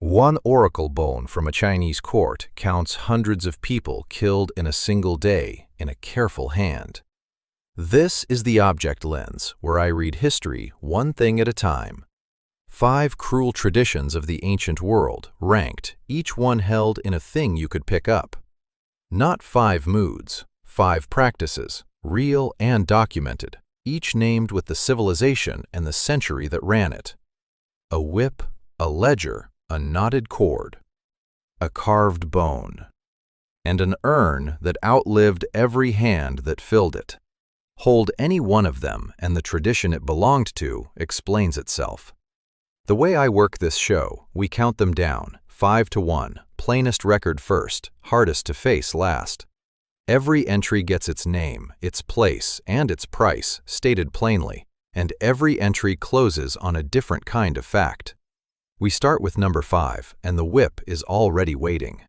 One oracle bone from a Chinese court counts hundreds of people killed in a single day in a careful hand. This is the Object Lens, where I read history one thing at a time. 5 cruel traditions of the ancient world, ranked, each one held in a thing you could pick up. Not 5 moods, 5 practices, real and documented, each named with the civilization and the century that ran it. A whip, a ledger, a knotted cord, a carved bone, and an urn that outlived every hand that filled it. Hold any one of them, and the tradition it belonged to explains itself. The way I work this show, we count them down, 5 to 1, plainest record first, hardest to face last. Every entry gets its name, its place, and its price, stated plainly, and every entry closes on a different kind of fact. We start with number 5, and the whip is already waiting.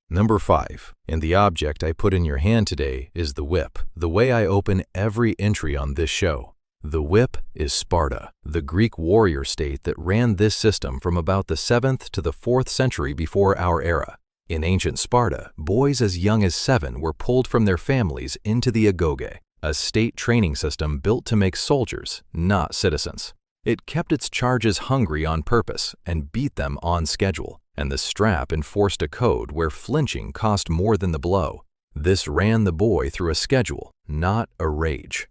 Number 5, and the object I put in your hand today is the whip, the way I open every entry on this show. The whip is Sparta, the Greek warrior state that ran this system from about the 7th to the 4th century before our era. In ancient Sparta, boys as young as 7 were pulled from their families into the agoge, a state training system built to make soldiers, not citizens. It kept its charges hungry on purpose and beat them on schedule, and the strap enforced a code where flinching cost more than the blow. This ran the boy through a schedule, not a rage.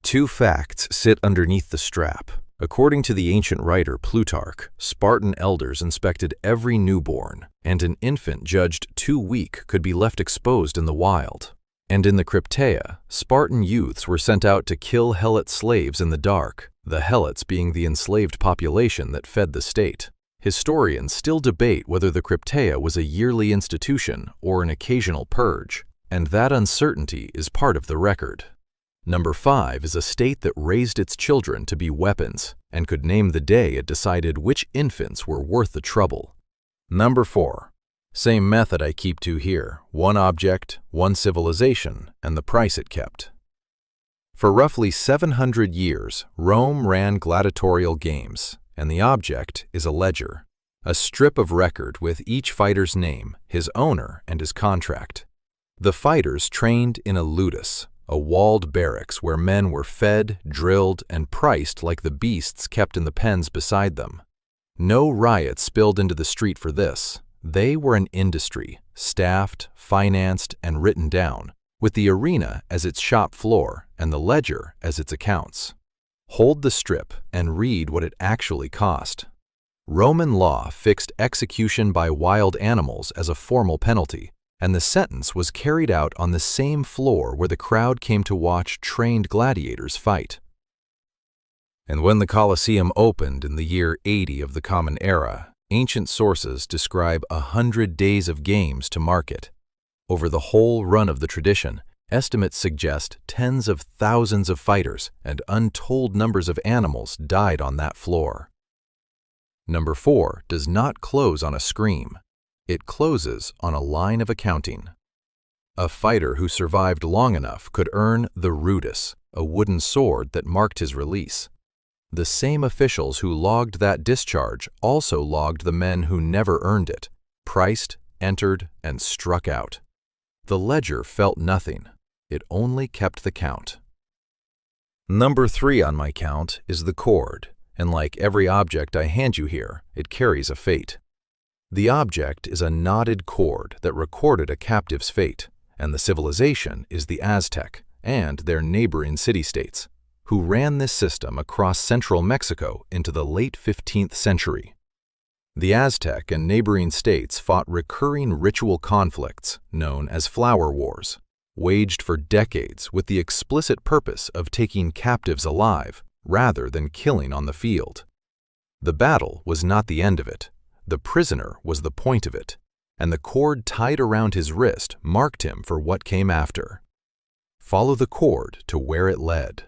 2 facts sit underneath the strap. According to the ancient writer Plutarch, Spartan elders inspected every newborn, and an infant judged too weak could be left exposed in the wild. And in the Crypteia, Spartan youths were sent out to kill Helot slaves in the dark, the Helots being the enslaved population that fed the state. Historians still debate whether the Crypteia was a yearly institution or an occasional purge, and that uncertainty is part of the record. Number 5 is a state that raised its children to be weapons and could name the day it decided which infants were worth the trouble. Number 4. Same method I keep to here, 1 object, 1 civilization, and the price it kept. For roughly 700 years, Rome ran gladiatorial games, and the object is a ledger, a strip of record with each fighter's name, his owner, and his contract. The fighters trained in a ludus, a walled barracks where men were fed, drilled, and priced like the beasts kept in the pens beside them. No riots spilled into the street for this. They were an industry, staffed, financed, and written down, with the arena as its shop floor and the ledger as its accounts. Hold the strip and read what it actually cost. Roman law fixed execution by wild animals as a formal penalty, and the sentence was carried out on the same floor where the crowd came to watch trained gladiators fight. And when the Colosseum opened in the year 80 of the Common Era, ancient sources describe 100 days of games to mark it. Over the whole run of the tradition, estimates suggest tens of thousands of fighters and untold numbers of animals died on that floor. Number 4 does not close on a scream. It closes on a line of accounting. A fighter who survived long enough could earn the rudis, a wooden sword that marked his release. The same officials who logged that discharge also logged the men who never earned it, priced, entered, and struck out. The ledger felt nothing. It only kept the count. Number 3 on my count is the cord, and like every object I hand you here, it carries a fate. The object is a knotted cord that recorded a captive's fate, and the civilization is the Aztec and their neighboring city-states, who ran this system across central Mexico into the late 15th century. The Aztec and neighboring states fought recurring ritual conflicts known as flower wars, waged for decades with the explicit purpose of taking captives alive rather than killing on the field. The battle was not the end of it. The prisoner was the point of it, and the cord tied around his wrist marked him for what came after. Follow the cord to where it led.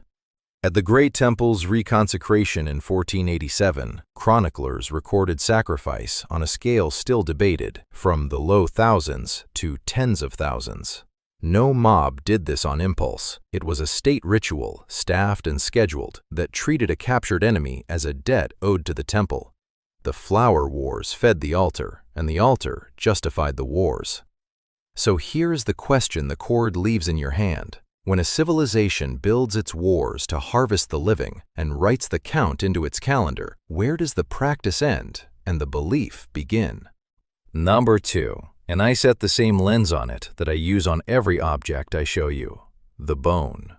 At the Great Temple's reconsecration in 1487, chroniclers recorded sacrifice on a scale still debated, from the low thousands to tens of thousands. No mob did this on impulse. It was a state ritual, staffed and scheduled, that treated a captured enemy as a debt owed to the temple. The flower wars fed the altar, and the altar justified the wars. So here is the question the cord leaves in your hand. When a civilization builds its wars to harvest the living and writes the count into its calendar, where does the practice end and the belief begin? Number 2. And I set the same lens on it that I use on every object I show you: the bone.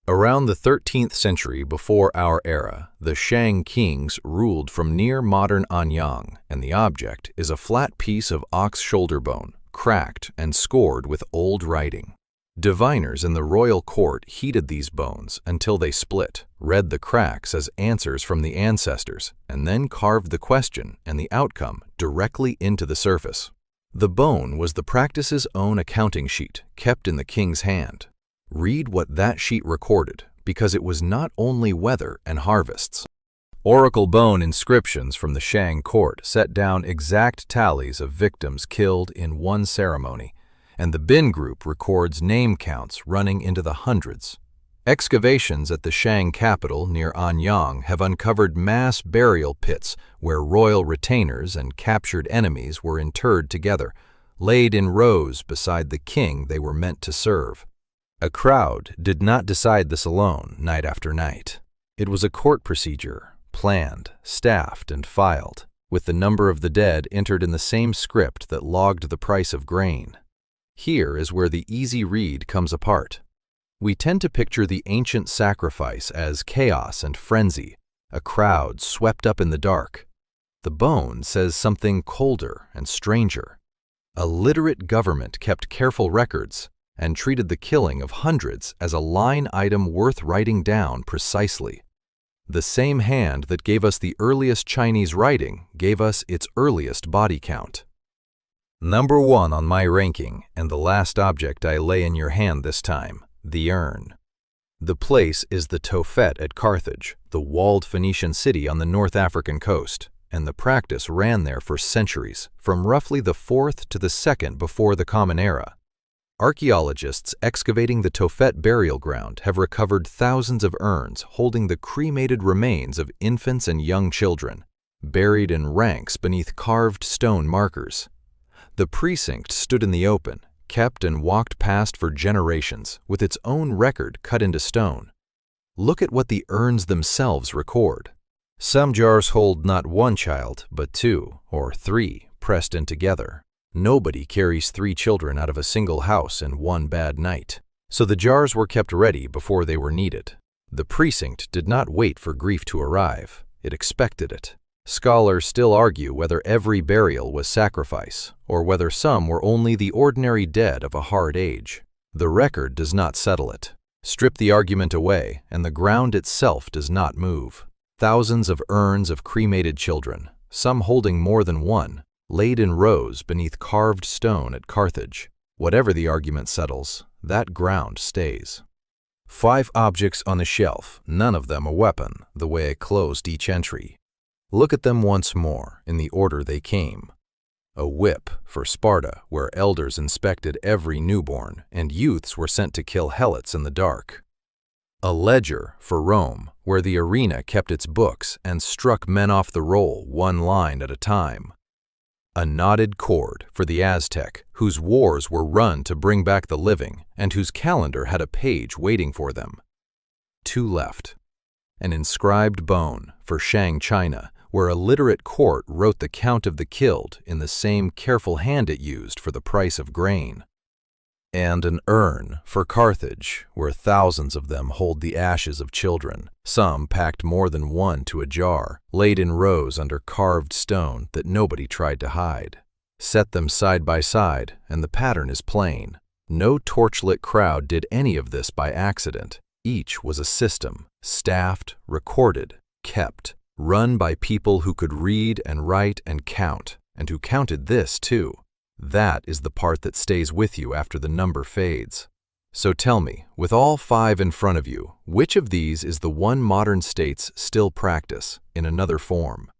Around the 13th century before our era, the Shang kings ruled from near modern Anyang, and the object is a flat piece of ox shoulder bone, cracked and scored with old writing. Diviners in the royal court heated these bones until they split, read the cracks as answers from the ancestors, and then carved the question and the outcome directly into the surface. The bone was the practice's own accounting sheet, kept in the king's hand. Read what that sheet recorded, because it was not only weather and harvests. Oracle bone inscriptions from the Shang court set down exact tallies of victims killed in one ceremony, and the Bin group records name counts running into the hundreds. Excavations at the Shang capital near Anyang have uncovered mass burial pits where royal retainers and captured enemies were interred together, laid in rows beside the king they were meant to serve. A crowd did not decide this alone night after night. It was a court procedure, planned, staffed, and filed, with the number of the dead entered in the same script that logged the price of grain. Here is where the easy read comes apart. We tend to picture the ancient sacrifice as chaos and frenzy, a crowd swept up in the dark. The bone says something colder and stranger. A literate government kept careful records and treated the killing of hundreds as a line item worth writing down precisely. The same hand that gave us the earliest Chinese writing gave us its earliest body count. Number 1 on my ranking, and the last object I lay in your hand this time, the urn. The place is the Tophet at Carthage, the walled Phoenician city on the North African coast, and the practice ran there for centuries, from roughly the 4th to the 2nd before the Common Era. Archaeologists excavating the Tophet burial ground have recovered thousands of urns holding the cremated remains of infants and young children, buried in ranks beneath carved stone markers. The precinct stood in the open, kept and walked past for generations, with its own record cut into stone. Look at what the urns themselves record. Some jars hold not one child, but 2 or 3 pressed in together. Nobody carries 3 children out of a single house in one bad night, so the jars were kept ready before they were needed. The precinct did not wait for grief to arrive, it expected it. Scholars still argue whether every burial was sacrifice, or whether some were only the ordinary dead of a hard age. The record does not settle it. Strip the argument away, and the ground itself does not move. Thousands of urns of cremated children, some holding more than one, laid in rows beneath carved stone at Carthage. Whatever the argument settles, that ground stays. 5 objects on the shelf, none of them a weapon, the way I closed each entry. Look at them once more, in the order they came. A whip for Sparta, where elders inspected every newborn, and youths were sent to kill helots in the dark. A ledger for Rome, where the arena kept its books and struck men off the roll one line at a time. A knotted cord for the Aztec, whose wars were run to bring back the living, and whose calendar had a page waiting for them. 2 left. An inscribed bone for Shang China, where a literate court wrote the count of the killed in the same careful hand it used for the price of grain. And an urn for Carthage, where thousands of them hold the ashes of children, some packed more than one to a jar, laid in rows under carved stone that nobody tried to hide. Set them side by side, and the pattern is plain. No torchlit crowd did any of this by accident. Each was a system, staffed, recorded, kept, run by people who could read and write and count, and who counted this too. That is the part that stays with you after the number fades. So tell me, with all 5 in front of you, which of these is the one modern states still practice in another form?